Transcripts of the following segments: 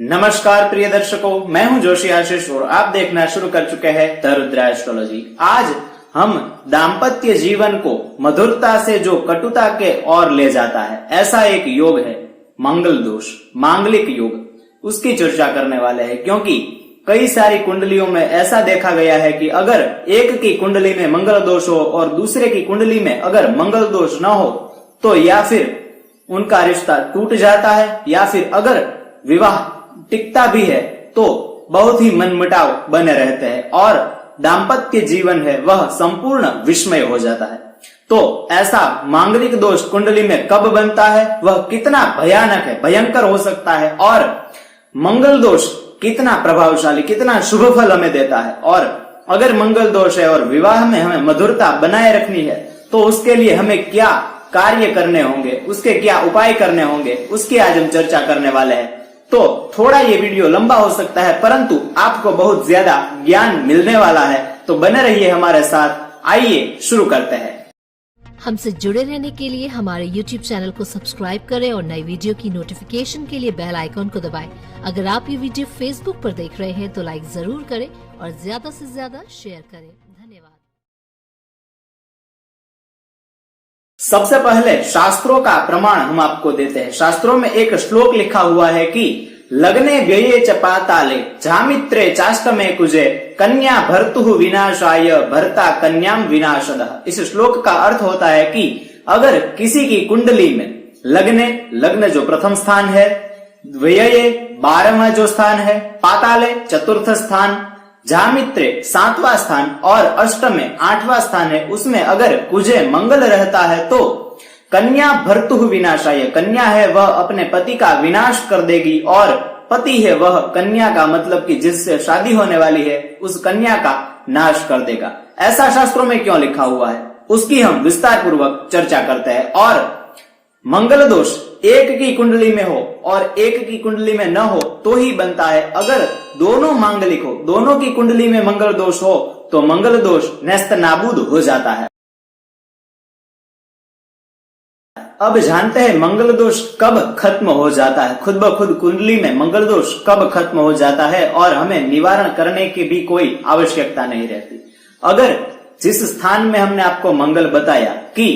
नमस्कार प्रिय दर्शकों, मैं हूं जोशी आशीष और आप देखना शुरू कर चुके हैं द रुद्रा एस्ट्रोलॉजी। आज हम दाम्पत्य जीवन को मधुरता से जो कटुता के ओर ले जाता है, ऐसा एक योग है मंगल दोष, मांगलिक योग, उसकी चर्चा करने वाले हैं। क्योंकि कई सारी कुंडलियों में ऐसा देखा गया है कि अगर एक की कुंडली में मंगल दोष हो और दूसरे की कुंडली में अगर मंगल दोष न हो तो या फिर उनका रिश्ता टूट जाता है या फिर अगर विवाह टिकता भी है तो बहुत ही मनमुटाव बने रहते हैं और दाम्पत्य जीवन है वह संपूर्ण विस्मय हो जाता है। तो ऐसा मांगलिक दोष कुंडली में कब बनता है, वह कितना भयानक है, भयंकर हो सकता है और मंगल दोष कितना प्रभावशाली, कितना शुभ फल हमें देता है। और अगर मंगल दोष है और विवाह में हमें मधुरता बनाए रखनी है तो उसके लिए हमें क्या कार्य करने होंगे, उसके क्या उपाय करने होंगे, उसकी आज हम चर्चा करने वाले हैं। तो थोड़ा ये वीडियो लंबा हो सकता है परंतु आपको बहुत ज्यादा ज्ञान मिलने वाला है, तो बने रहिए हमारे साथ। आइए शुरू करते हैं। हमसे जुड़े रहने के लिए हमारे YouTube चैनल को सब्सक्राइब करें और नई वीडियो की नोटिफिकेशन के लिए बेल आइकॉन को दबाएं। अगर आप ये वीडियो Facebook पर देख रहे हैं तो लाइक जरूर करें और ज्यादा से ज्यादा शेयर करें। धन्यवाद। सबसे पहले शास्त्रों का प्रमाण हम आपको देते हैं। शास्त्रों में एक श्लोक लिखा हुआ है कि लग्ने व्यये च पाताले जामित्रे चाष्टमे कुजे कन्या भर्तुः विनाशाय भर्ता कन्याम विनाशदः। इस श्लोक का अर्थ होता है कि अगर किसी की कुंडली में लग्न जो प्रथम स्थान है, व्यये 12वां जो स्थान है, पाताले चतुर्थ स्थान, जामित्रे 7वां स्थान और अष्टमे 8वां स्थान है, उसमें अगर कुजे मंगल रहता है तो कन्या भर्तुः विनाशाय, कन्या है वह अपने पति का विनाश कर देगी और पति है वह कन्या का मतलब कि जिससे शादी होने वाली है उस कन्या का नाश कर देगा। ऐसा शास्त्रों में क्यों लिखा हुआ है उसकी हम विस्तार पूर्वक चर्चा करते हैं। और मंगल दोष एक की कुंडली में हो और एक की कुंडली में न हो तो ही बनता है। अगर दोनों मांगलिक हो, दोनों की कुंडली में मंगल दोष हो तो मंगल दोष नेस्त नाबूद हो जाता है। अब जानते हैं मंगल दोष कब खत्म हो जाता है, खुद ब खुद कुंडली में मंगल दोष कब खत्म हो जाता है और हमें निवारण करने की भी कोई आवश्यकता नहीं रहती। अगर जिस स्थान में हमने आपको मंगल बताया कि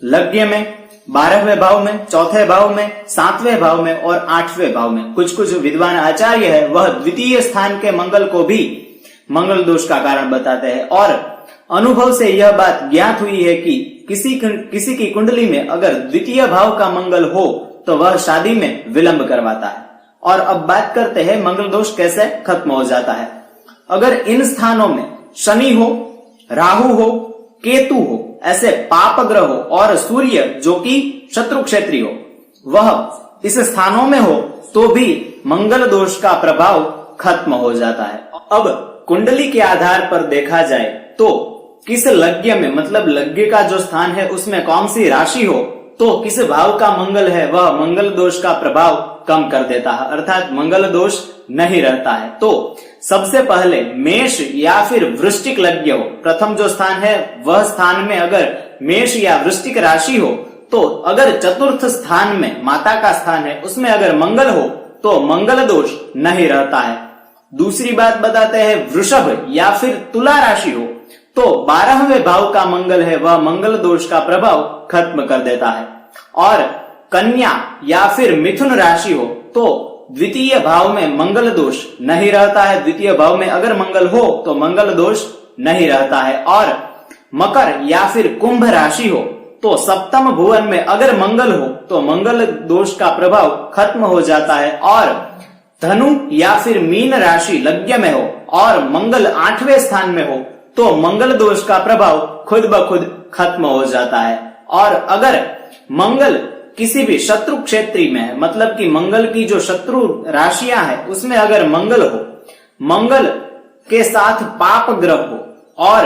लग्न में 12वें भाव में, चौथे भाव में, 7वें भाव में और 8वें भाव में, कुछ विद्वान आचार्य है वह द्वितीय स्थान के मंगल को भी मंगल दोष का कारण बताते हैं। और अनुभव से यह बात ज्ञात हुई है कि किसी की कुंडली में अगर द्वितीय भाव का मंगल हो तो वह शादी में विलंब करवाता है। और अब बात करते हैं मंगल दोष कैसे खत्म हो जाता है। अगर इन स्थानों में शनि हो, राहु हो, केतु हो, ऐसे पाप ग्रह हो और सूर्य जो कि शत्रु क्षेत्री हो वह इस स्थानों में हो तो भी मंगल दोष का प्रभाव खत्म हो जाता है। अब कुंडली के आधार पर देखा जाए तो किस लग्न में मतलब लग्न का जो स्थान है उसमें कौन सी राशि हो तो किस भाव का मंगल है वह मंगल दोष का प्रभाव कम कर देता है, अर्थात मंगल दोष नहीं रहता है। तो सबसे पहले मेष या फिर वृश्चिक लग्न हो, प्रथम जो स्थान है वह स्थान में अगर मेष या वृश्चिक राशि हो तो अगर चतुर्थ स्थान में माता का स्थान है उसमें अगर मंगल हो तो मंगल दोष नहीं रहता है। दूसरी बात बताते हैं वृषभ या फिर तुला राशि हो तो 12वें भाव का मंगल है वह मंगल दोष का प्रभाव खत्म कर देता है। और कन्या या फिर मिथुन राशि हो तो द्वितीय भाव में मंगल दोष नहीं रहता है, द्वितीय भाव में अगर मंगल हो तो मंगल दोष नहीं रहता है। और मकर या फिर कुंभ राशि हो तो सप्तम भुवन में अगर मंगल हो तो मंगल दोष का प्रभाव खत्म हो जाता है। और धनु या फिर मीन राशि लग्न में हो और मंगल 8वें स्थान में हो तो मंगल दोष का प्रभाव खुद ब खुद खत्म हो जाता है। और अगर मंगल किसी भी शत्रु क्षेत्री में है, मतलब कि मंगल की जो शत्रु राशियां है उसमें अगर मंगल हो, मंगल के साथ पाप ग्रह हो और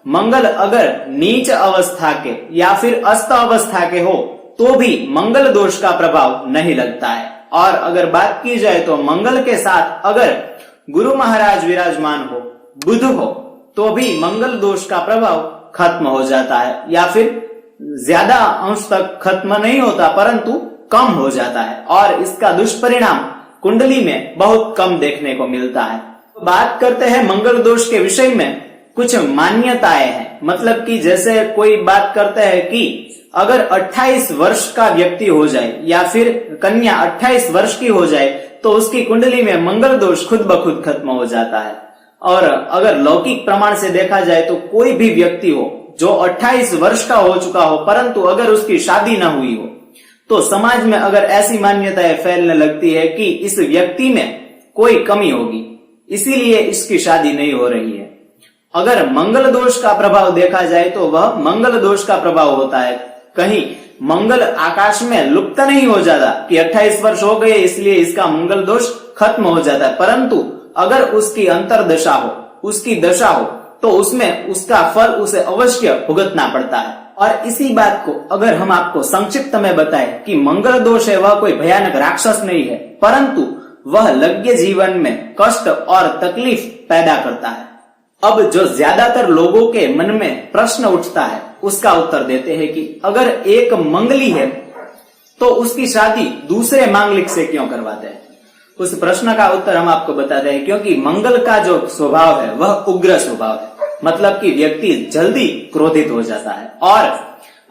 मंगल अगर नीच अवस्था के या फिर अस्त अवस्था के हो तो भी मंगल दोष का प्रभाव नहीं लगता है। और अगर बात की जाए तो मंगल के साथ अगर गुरु महाराज विराजमान हो, बुध हो तो भी मंगल दोष का प्रभाव खत्म हो जाता है या फिर ज्यादा अंश तक खत्म नहीं होता परंतु कम हो जाता है। और इसका दुष्परिणाम कुंडली में बहुत कम देखने को मिलता है। बात करते हैं मंगल दोष के विषय में। कुछ मान्यताएं हैं, मतलब कि जैसे कोई बात करते हैं कि अगर 28 वर्ष का व्यक्ति हो जाए या फिर कन्या 28 वर्ष की हो जाए तो उसकी कुंडली में मंगल दोष खुद ब खुद खत्म हो जाता है। और अगर लौकिक प्रमाण से देखा जाए तो कोई भी व्यक्ति हो जो 28 वर्ष का हो चुका हो परंतु अगर उसकी शादी न हुई हो तो समाज में अगर ऐसी मान्यताएं फैलने लगती है कि इस व्यक्ति में कोई कमी होगी, इसीलिए इसकी शादी नहीं हो रही है। अगर मंगल दोष का प्रभाव देखा जाए तो वह मंगल दोष का प्रभाव होता है। कहीं मंगल आकाश में लुप्त नहीं हो जाता कि 28 वर्ष हो गए इसलिए इसका मंगल दोष खत्म हो जाता है, परंतु अगर उसकी अंतरदशा हो, उसकी दशा हो, तो उसमें उसका फल उसे अवश्य भुगतना पड़ता है। और इसी बात को अगर हम आपको संक्षिप्त में बताएं कि मंगल दोष है वह कोई भयानक राक्षस नहीं है, परंतु वह लग्न जीवन में कष्ट और तकलीफ पैदा करता है। अब जो ज्यादातर लोगों के मन में प्रश्न उठता है उसका उत्तर देते हैं कि अगर एक मंगली है तो उसकी शादी दूसरे मांगलिक से क्यों करवाते हैं। उस प्रश्न का उत्तर हम आपको बताते हैं क्योंकि मंगल का जो स्वभाव है वह उग्र स्वभाव है, मतलब कि व्यक्ति जल्दी क्रोधित हो जाता है। और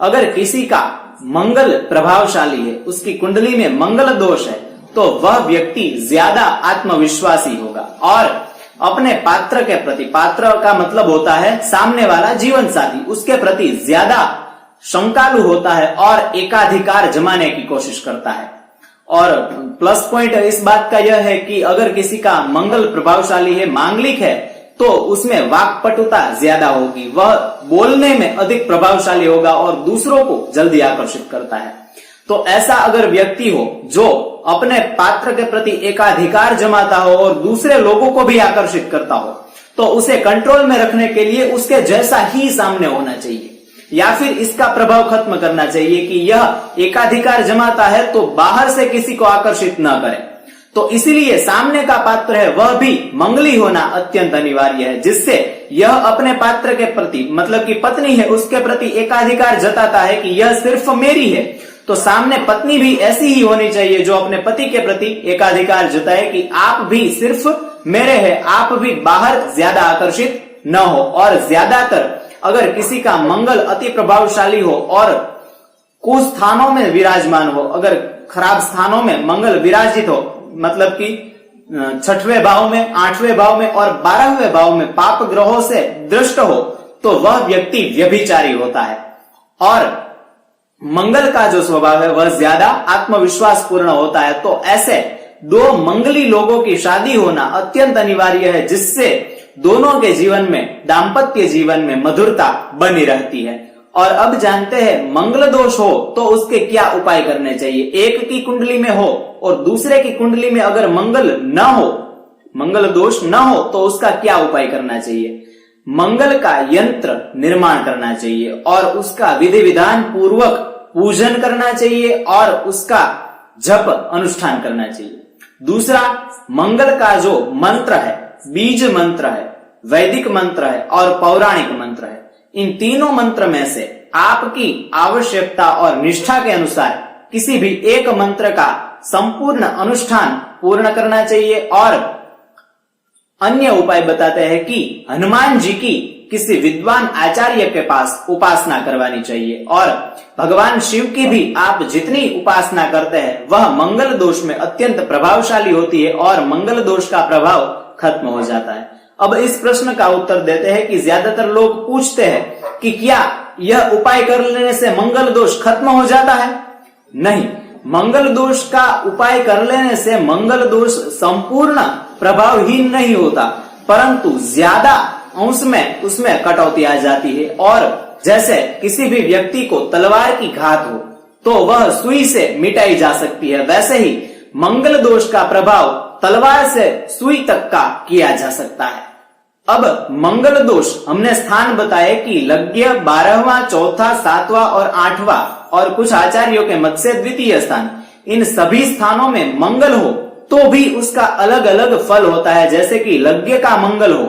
अगर किसी का मंगल प्रभावशाली है, उसकी कुंडली में मंगल दोष है, तो वह व्यक्ति ज्यादा आत्मविश्वासी होगा और अपने पात्र के प्रति, पात्र का मतलब होता है सामने वाला जीवन साथी, उसके प्रति ज्यादा शंकालु होता है और एकाधिकार जमाने की कोशिश करता है। और प्लस पॉइंट इस बात का यह है कि अगर किसी का मंगल प्रभावशाली है, मांगलिक है, तो उसमें वाक्पटुता ज्यादा होगी, वह बोलने में अधिक प्रभावशाली होगा और दूसरों को जल्दी आकर्षित करता है। तो ऐसा अगर व्यक्ति हो जो अपने पात्र के प्रति एकाधिकार जमाता हो और दूसरे लोगों को भी आकर्षित करता हो, तो उसे कंट्रोल में रखने के लिए उसके जैसा ही सामने होना चाहिए या फिर इसका प्रभाव खत्म करना चाहिए कि यह एकाधिकार जमाता है तो बाहर से किसी को आकर्षित न करे। तो इसीलिए सामने का पात्र है वह भी मंगली होना अत्यंत अनिवार्य है, जिससे यह अपने पात्र के प्रति, मतलब कि पत्नी है उसके प्रति एकाधिकार जताता है कि यह सिर्फ मेरी है। तो सामने पत्नी भी ऐसी ही होनी चाहिए जो अपने पति के प्रति एकाधिकार जताए कि आप भी सिर्फ मेरे हैं, आप भी बाहर ज्यादा आकर्षित न हो। और ज्यादातर अगर किसी का मंगल अति प्रभावशाली हो और कुछ स्थानों में विराजमान हो, अगर खराब स्थानों में मंगल विराजित हो, मतलब कि 6वें भाव में, 8वें भाव में और 12वें भाव में पाप ग्रहों से दृष्ट हो, तो वह व्यक्ति व्यभिचारी होता है। और मंगल का जो स्वभाव है वह ज्यादा आत्मविश्वास पूर्ण होता है। तो ऐसे दो मंगली लोगों की शादी होना अत्यंत अनिवार्य है, जिससे दोनों के जीवन में, दाम्पत्य जीवन में मधुरता बनी रहती है। और अब जानते हैं मंगल दोष हो तो उसके क्या उपाय करने चाहिए। एक की कुंडली में हो और दूसरे की कुंडली में अगर मंगल न हो, मंगल दोष न हो, तो उसका क्या उपाय करना चाहिए। मंगल का यंत्र निर्माण करना चाहिए और उसका विधि विधान पूर्वक पूजन करना चाहिए और उसका जप अनुष्ठान करना चाहिए। दूसरा, मंगल का जो मंत्र है, बीज मंत्र है, वैदिक मंत्र है और पौराणिक मंत्र है, इन तीनों मंत्र में से आपकी आवश्यकता और निष्ठा के अनुसार किसी भी एक मंत्र का संपूर्ण अनुष्ठान पूर्ण करना चाहिए। और अन्य उपाय बताते हैं कि हनुमान जी की किसी विद्वान आचार्य के पास उपासना करवानी चाहिए और भगवान शिव की भी आप जितनी उपासना करते हैं वह मंगल दोष में अत्यंत प्रभावशाली होती है और मंगल दोष का प्रभाव खत्म हो जाता है। अब इस प्रश्न का उत्तर देते हैं कि ज्यादातर लोग पूछते हैं कि क्या यह उपाय कर लेने से मंगल दोष खत्म हो जाता है। नहीं, मंगल दोष का उपाय कर लेने से मंगल दोष संपूर्ण प्रभावहीन नहीं होता, परंतु ज्यादा अंश में उसमें कटौती आ जाती है। और जैसे किसी भी व्यक्ति को तलवार की घात हो तो वह सुई से मिटाई जा सकती है, वैसे ही मंगल दोष का प्रभाव तलवार से सुई तक का किया जा सकता है। अब मंगल दोष हमने स्थान बताए कि लग्न 12वां, 4था, 7वां और 8वां और कुछ आचार्यों के मत से द्वितीय स्थान, इन सभी स्थानों में मंगल हो तो भी उसका अलग अलग फल होता है। जैसे कि लग्न का मंगल हो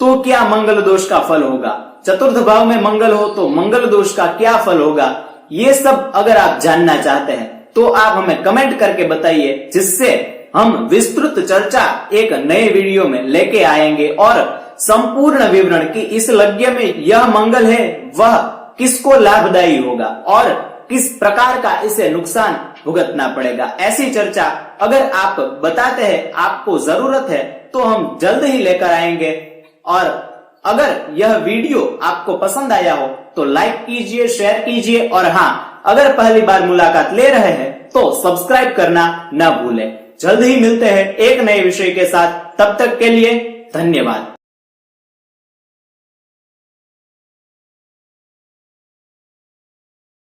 तो क्या मंगल दोष का फल होगा, चतुर्थ भाव में मंगल हो तो मंगल दोष का क्या फल होगा, ये सब अगर आप जानना चाहते हैं तो आप हमें कमेंट करके बताइए, जिससे हम विस्तृत चर्चा एक नए वीडियो में लेके आएंगे और संपूर्ण विवरण की इस यज्ञ में यह मंगल है वह किसको लाभदायी होगा और किस प्रकार का इसे नुकसान भुगतना पड़ेगा। ऐसी चर्चा अगर आप बताते हैं आपको जरूरत है तो हम जल्द ही लेकर आएंगे। और अगर यह वीडियो आपको पसंद आया हो तो लाइक कीजिए, शेयर कीजिए और हाँ, अगर पहली बार मुलाकात ले रहे हैं तो सब्सक्राइब करना न भूलें। जल्द ही मिलते हैं एक नए विषय के साथ, तब तक के लिए धन्यवाद।